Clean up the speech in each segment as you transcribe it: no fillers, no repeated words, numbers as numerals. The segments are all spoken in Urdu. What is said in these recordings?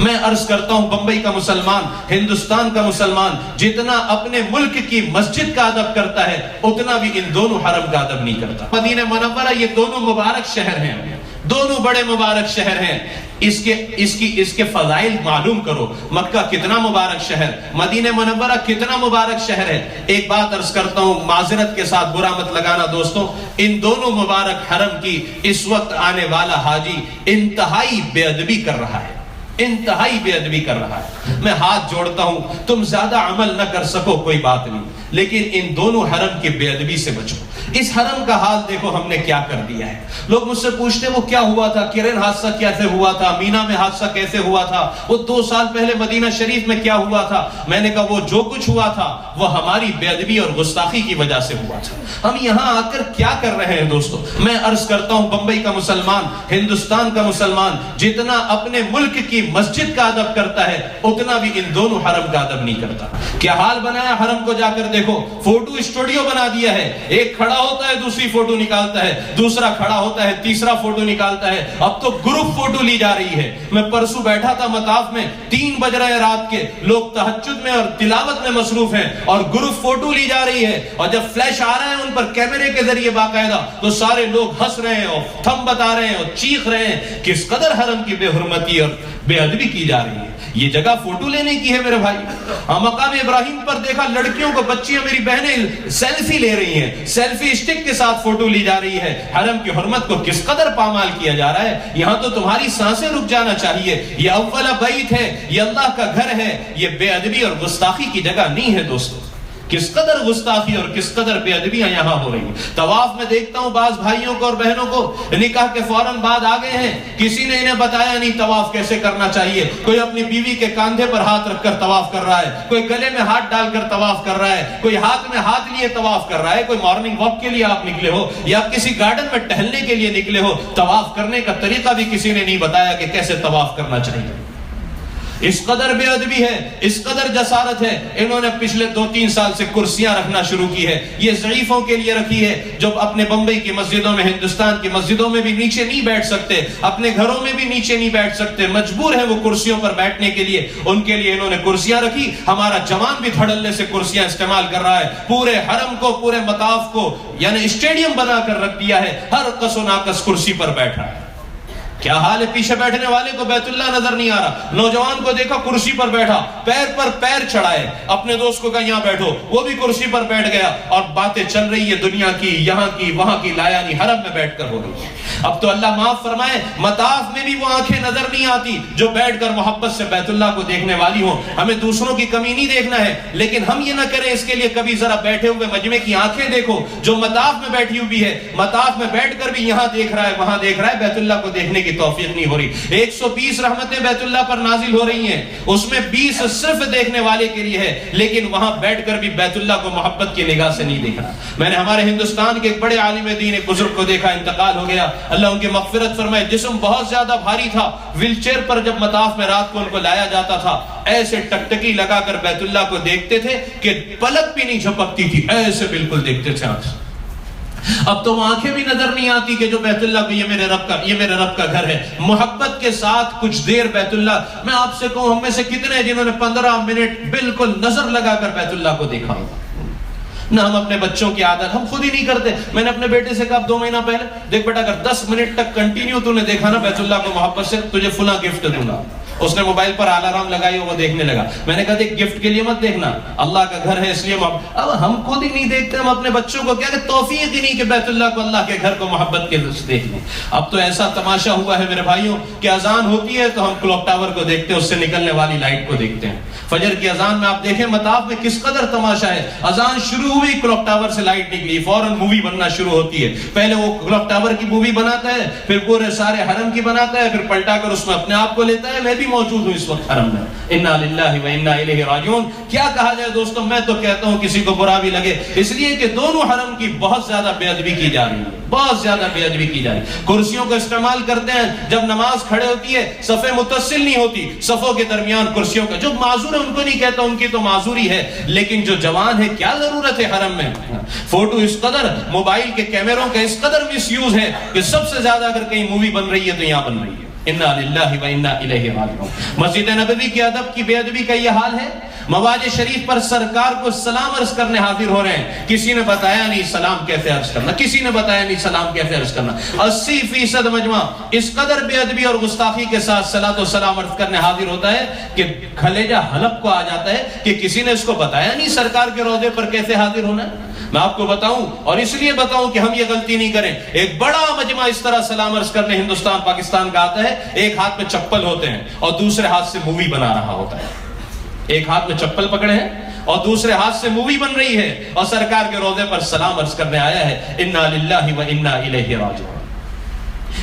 میں عرض کرتا ہوں بمبئی کا مسلمان، ہندوستان کا مسلمان جتنا اپنے ملک کی مسجد کا ادب کرتا ہے اتنا بھی ان دونوں حرم کا ادب نہیں کرتا۔ مدینہ منورہ یہ دونوں مبارک شہر ہیں، دونوں بڑے مبارک شہر ہیں، اس کے فضائل معلوم کرو۔ مکہ کتنا مبارک شہر، مدینہ منورہ کتنا مبارک شہر ہے۔ ایک بات عرض کرتا ہوں معذرت کے ساتھ، برا مت لگانا دوستوں، ان دونوں مبارک حرم کی اس وقت آنے والا حاجی انتہائی بے ادبی کر رہا ہے، انتہائی بے ادبی کر رہا ہے۔ میں ہاتھ جوڑتا ہوں، تم زیادہ عمل نہ کر سکو کوئی بات نہیں، لیکن ان دونوں حرم کی بے ادبی سے بچو۔ اس حرم کا حال دیکھو ہم نے کیا کر دیا ہے۔ لوگ مجھ سے پوچھتے وہ کیا ہوا تھا، کرن حادثہ کیسے ہوا تھا، مینا میں حادثہ کیسے ہوا تھا، وہ 2 سال پہلے مدینہ شریف میں کیا ہوا تھا۔ میں نے کہا وہ جو کچھ ہوا تھا وہ ہماری بے ادبی اور گستاخی کی وجہ سے ہوا تھا۔ ہم یہاں آ کر کیا کر رہے ہیں دوستو؟ میں عرض کرتا ہوں بمبئی کا مسلمان، ہندوستان کا مسلمان جتنا اپنے ملک کی مسجد کا ادب کرتا ہے اتنا بھی ان دونوں حرم کا ادب نہیں کرتا۔ کیا حال بنایا حرم کو، جا کر دیکھو، فوٹو اسٹوڈیو بنا دیا ہے۔ ایک کھڑا ہوتا ہے دوسری فوٹو نکالتا ہے، دوسرا کھڑا ہوتا ہے تیسرا فوٹو نکالتا ہے۔ اب تو گروپ فوٹو لی جا رہی ہے۔ میں پرسوں بیٹھا تھا مطاف میں، 3 بج رہے ہیں رات کے، لوگ تہجد میں اور تلاوت میں مصروف ہیں اور گروپ فوٹو لی جا رہی ہے، اور جب فلیش آ رہا ہے ان پر کیمرے کے ذریعے باقاعدہ، تو سارے لوگ ہنس رہے ہیں اور تھم بتا رہے ہیں اور چیخ رہے ہیں۔ کس قدر حرم کی بے حرمتی اور بے ادبی کی جا رہی ہے۔ یہ جگہ فوٹو لینے کی ہے میرے بھائی۔ مقام ابراہیم پر دیکھا لڑکیوں کو، بچیاں میری بہنیں سیلفی لے رہی ہیں، سیلفی اسٹک کے ساتھ فوٹو لی جا رہی ہے۔ حرم کی حرمت کو کس قدر پامال کیا جا رہا ہے۔ یہاں تو تمہاری سانسیں رک جانا چاہیے۔ یہ اول بیت ہے، یہ اللہ کا گھر ہے، یہ بے ادبی اور گستاخی کی جگہ نہیں ہے دوستو۔ کس قدر گستاخی اور کس قدر بے ادبیاں یہاں ہو رہی ہیں۔ طواف میں دیکھتا ہوں بعض بھائیوں کو اور بہنوں کو نکاح کے فوراً بعد آ گئے ہیں، کسی نے انہیں بتایا نہیں طواف کیسے کرنا چاہیے۔ کوئی اپنی بیوی کے کاندھے پر ہاتھ رکھ کر طواف کر رہا ہے، کوئی گلے میں ہاتھ ڈال کر طواف کر رہا ہے، کوئی ہاتھ میں ہاتھ لیے طواف کر رہا ہے۔ کوئی مارننگ واک کے لیے آپ نکلے ہو یا آپ کسی گارڈن میں ٹہلنے کے لیے نکلے ہو، طواف کرنے کا طریقہ بھی کسی نے نہیں بتایا کہ کیسے طواف کرنا چاہیے۔ اس قدر بے ادبی ہے، اس قدر جسارت ہے۔ انہوں نے پچھلے 2-3 سال سے کرسیاں رکھنا شروع کی ہے، یہ ضعیفوں کے لیے رکھی ہے جو اپنے بمبئی کی مسجدوں میں، ہندوستان کی مسجدوں میں بھی نیچے نہیں بیٹھ سکتے، اپنے گھروں میں بھی نیچے نہیں بیٹھ سکتے، مجبور ہیں وہ کرسیوں پر بیٹھنے کے لیے۔ ان کے لیے انہوں نے کرسیاں رکھی۔ ہمارا جوان بھی دھڑلے سے کرسیاں استعمال کر رہا ہے، پورے حرم کو، پورے مطاف کو یعنی اسٹیڈیم بنا کر رکھ دیا ہے، ہر کس و ناقص کرسی پر بیٹھا ہے۔ کیا حال ہے؟ پیچھے بیٹھنے والے کو بیت اللہ نظر نہیں آ رہا۔ نوجوان کو دیکھا کرسی پر بیٹھا، پیر پر پیر چڑھائے، اپنے دوست کو کہا یہاں بیٹھو، وہ بھی کرسی پر بیٹھ گیا، اور باتیں چل رہی ہے دنیا کی، یہاں کی، وہاں کی، لا یعنی حرم میں بیٹھ کر ہو رہی ہے۔ اب تو اللہ معاف فرمائے، مطاف میں بھی وہ آنکھیں نظر نہیں آتی جو بیٹھ کر محبت سے بیت اللہ کو دیکھنے والی ہوں۔ ہمیں دوسروں کی کمی نہیں دیکھنا ہے، لیکن ہم یہ نہ کریں اس کے لیے کبھی ذرا بیٹھے ہوئے مجمع کی آنکھیں دیکھو جو مطاف میں بیٹھی ہوئی ہے، مطاف میں بیٹھ کر بھی یہاں دیکھ رہا ہے، وہاں دیکھ رہا ہے، بیت اللہ کو دیکھنے کی توفیق نہیں ہو رہی۔ 120 رحمتیں بیت اللہ پر نازل ہو رہی ہیں، اس میں 20 صرف دیکھنے والے کے لیے ہے، لیکن وہاں بیٹھ کر بھی بیت اللہ کو محبت کی نگاہ سے نہیں دیکھنا۔ میں نے ہمارے ہندوستان کے ایک بڑے عالم دین ایک بزرگ کو دیکھا، انتقال ہو گیا، اللہ ان کی مغفرت فرمائے۔ جسم بہت زیادہ بھاری تھا، ویل چیئر پر جب مطاف میں رات کو ان کو لایا جاتا تھا، ایسے ٹکٹکی لگا کر بیت اللہ کو دیکھتے تھے کہ پلک بھی نہیں جھپکتی تھی، ایسے بالکل دیکھتے تھے آنکھ۔ اب تو وہ آنکھیں بھی نظر نہیں آتی کہ جو بیت اللہ کو یہ میرے رب کا گھر ہے۔ محبت کے ساتھ کچھ دیر بیت اللہ، میں آپ سے کہوں ہم میں سے کتنے ہیں جنہوں نے 15 منٹ بالکل نظر لگا کر بیت اللہ کو دیکھا ہوگا؟ نہ ہم اپنے بچوں کی عادت ہم خود ہی نہیں کرتے۔ میں نے اپنے بیٹے سے کہا 2 مہینہ پہلے، دیکھ بیٹا اگر 10 منٹ تک کنٹینیو تو نے دیکھا نا بیت اللہ کو محبت سے، تجھے فلاں گفٹ دوں گا۔ اس نے موبائل پر الارم لگائی اور وہ دیکھنے لگا۔ میں نے کہا دیکھ گفٹ کے لیے مت دیکھنا، اللہ کا گھر ہے اس لیے محبت۔ اب ہم خود ہی نہیں دیکھتے، ہم اپنے بچوں کو کیا کہ توفیق ہی نہیں کہ بیت اللہ کو، اللہ کے گھر کو محبت کے لطف دیکھ لیں۔ اب تو ایسا تماشا ہوا ہے میرے بھائیوں کہ اذان ہوتی ہے تو ہم کلوک ٹاور کو دیکھتے ہیں، اس سے نکلنے والی لائٹ کو دیکھتے ہیں۔ فجر کی اذان میں آپ دیکھیں مطاف میں کس قدر تماشا ہے۔ اذان شروع ہوئی، کلوک ٹاور سے لائٹ نکلی، فوراً مووی بننا شروع ہوتی ہے۔ پہلے وہ کلوک ٹاور کی مووی بناتا ہے، پھر پورے سارے حرم کی بناتا ہے، پھر پلٹا کر اس میں اپنے آپ کو لیتا ہے۔ میں بھی موجود ہوں اس وقت حرم میں۔ انا للہ و انا الیہ راجعون۔ کیا کہا جائے دوستوں، میں تو کہتا ہوں کسی کو برا بھی لگے، اس لیے کہ دونوں حرم کی بہت زیادہ بے ادبی کی جا رہی ہے، بہت زیادہ بے ادبی کی جا رہی ہے۔ کرسیوں کو استعمال کرتے ہیں، جب نماز کھڑے ہوتی ہے صفیں متصل نہیں ہوتی، صفوں کے درمیان کرسیوں کا، جو معذور ہے ان کو نہیں کہتا، ان کی تو معذوری ہے، لیکن جو جوان ہے کیا ضرورت ہے حرم میں؟ فوٹو اس قدر، موبائل کے کیمروں کا اس قدر مس یوز ہے کہ سب سے زیادہ اگر کہیں مووی بن رہی ہے تو یہاں بن رہی ہے۔ انا للہ و انا الیہ راجعون۔ مسجد نبوی کی ادب کی بے ادبی کا یہ حال ہے، مواج شریف پر سرکار کو سلام عرض کرنے حاضر ہو رہے ہیں، کسی نے بتایا نہیں سلام کیسے عرض کرنا، کسی نے بتایا نہیں سلام کیسے عرض کرنا۔ 80% مجمع اس قدر بے ادبی اور گستاخی کے ساتھ صلاۃ و سلام عرض کرنے حاضر ہوتا ہے کہ کلیجہ حلق کو آ جاتا ہے کہ کسی نے اس کو بتایا نہیں سرکار کے روضے پر کیسے حاضر ہونا ہے۔ میں آپ کو بتاؤں، اور اس لیے بتاؤں کہ ہم یہ غلطی نہیں کریں، ایک بڑا مجمع اس طرح سلام عرض کرنے ہندوستان پاکستان کا آتا ہے، ایک ہاتھ میں چپل ہوتے ہیں اور دوسرے ہاتھ سے مووی بنا رہا ہوتا ہے، ایک ہاتھ میں چپل پکڑے ہیں اور دوسرے ہاتھ سے مووی بن رہی ہے اور سرکار کے روضے پر سلام عرض کرنے آیا ہے۔ انا للہ و انا الیہ راجعون۔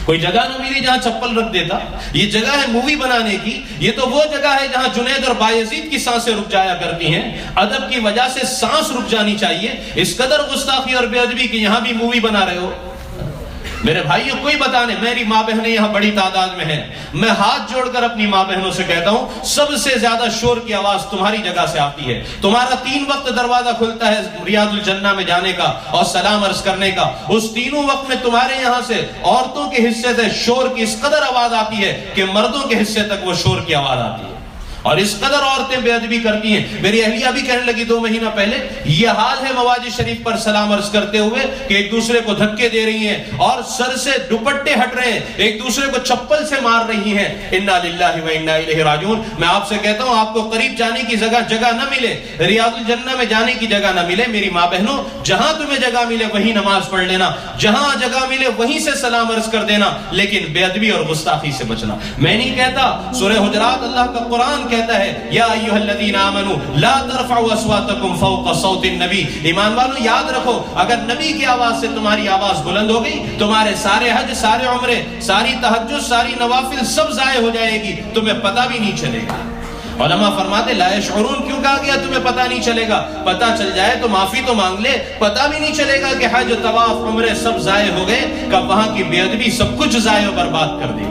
کوئی جگہ نہ ملی جہاں چپل رکھ دیتا، یہ جگہ ہے مووی بنانے کی، یہ تو وہ جگہ ہے جہاں جنید اور بایزید کی سانسیں رک جایا کرتی ہیں، ادب کی وجہ سے سانس رک جانی چاہیے، اس قدر گستاخی اور بے ادبی کہ یہاں بھی مووی بنا رہے ہو۔ میرے بھائیوں کوئی بتانے، میری ماں بہنیں یہاں بڑی تعداد میں ہیں، میں ہاتھ جوڑ کر اپنی ماں بہنوں سے کہتا ہوں سب سے زیادہ شور کی آواز تمہاری جگہ سے آتی ہے۔ تمہارا 3 وقت دروازہ کھلتا ہے ریاض الجنہ میں جانے کا اور سلام عرض کرنے کا، اس تینوں وقت میں تمہارے یہاں سے عورتوں کے حصے سے شور کی اس قدر آواز آتی ہے کہ مردوں کے حصے تک وہ شور کی آواز آتی ہے، اور اس قدر عورتیں بے ادبی کرتی ہیں۔ میری اہلیہ بھی کہنے لگی 2 مہینہ پہلے، یہ حال ہے مواج شریف پر سلام عرض کرتے ہوئے کہ ایک دوسرے کو دھکے دے رہی ہیں اور سر سے دوپٹے ہٹ رہے ہیں، ایک دوسرے کو چپل سے مار رہی ہیں۔ انا للہ و انا الیہ راجعون۔ میں آپ سے کہتا ہوں آپ کو قریب جانے کی جگہ نہ ملے، ریاض الجنہ میں جانے کی جگہ نہ ملے، میری ماں بہنوں جہاں تمہیں جگہ ملے وہیں نماز پڑھ لینا، جہاں جگہ ملے وہیں سے سلام عرض کر دینا، لیکن بے ادبی اور گستاخی سے بچنا۔ میں نہیں کہتا، سورہ حجرات اللہ کا قرآن کہتا ہے یا ایھا الذین آمنوا لا ترفعوا اصواتکم فوق صوت النبی، ایمان والو یاد رکھو اگر نبی کی آواز سے تمہاری آواز بلند ہو گئی تمہارے سارے حج، سارے عمرے، ساری تہجد، ساری نوافل سب ضائع ہو جائے گی، تمہیں پتہ بھی نہیں چلے گا۔ علماء فرماتے لا یشعرون کیوں کہا گیا تمہیں پتہ نہیں چلے گا؟ پتہ چل جائے تو معافی تو مانگ لے، پتہ بھی نہیں چلے گا کہ حج، طواف، عمرے سب ضائع ہو گئے، کب وہاں کی بے ادبی سب کچھ ضائع و برباد کر دی۔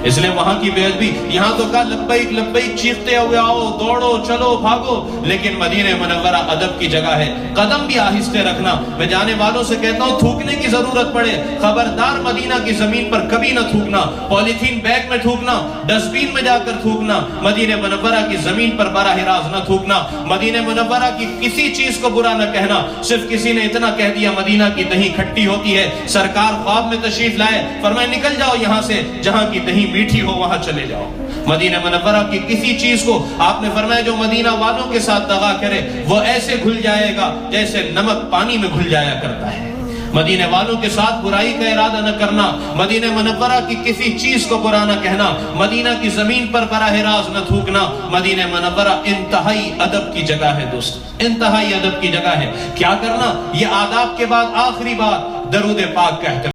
اس لیے وہاں کی بے ادبی، یہاں تو کہا لبیک لبیک چیختے ہوئے آؤ، دوڑو، چلو، بھاگو، لیکن مدینہ منورہ ادب کی جگہ ہے، قدم بھی آہستہ رکھنا۔ میں جانے والوں سے کہتا ہوں تھوکنے کی ضرورت پڑے خبردار مدینہ کی زمین پر کبھی نہ تھوکنا، پولیتھین بیگ میں تھوکنا، ڈسٹ بین میں جا کر تھوکنا، مدینہ منورہ کی زمین پر براہ راست نہ تھوکنا، مدینہ منورہ کی کسی چیز کو برا نہ کہنا۔ صرف کسی نے اتنا کہہ دیا مدینہ کی دہی کھٹی ہوتی ہے، سرکار خواب میں تشریف لائے، فرمایا نکل جاؤ یہاں سے، جہاں کی دہی میٹھی ہو وہاں چلے جاؤ۔ مدینہ منورہ کی کسی چیز کو آپ نے فرمایا جو مدینہ والوں کے ساتھ دغا کرے وہ ایسے گھل جائے گا جیسے نمک پانی میں گھل جایا کرتا ہے۔ مدینہ والوں کے ساتھ برائی کا ارادہ نہ کرنا، مدینہ منورہ کی کسی چیز کو برا نہ کہنا، مدینہ کی زمین پر براہ راست نہ تھوکنا۔ مدینہ منورہ انتہائی ادب کی جگہ ہے دوست، انتہائی ادب کی جگہ ہے۔ کیا کرنا؟ یہ آداب کے بعد آخری بات درود پاک کا اہتمام۔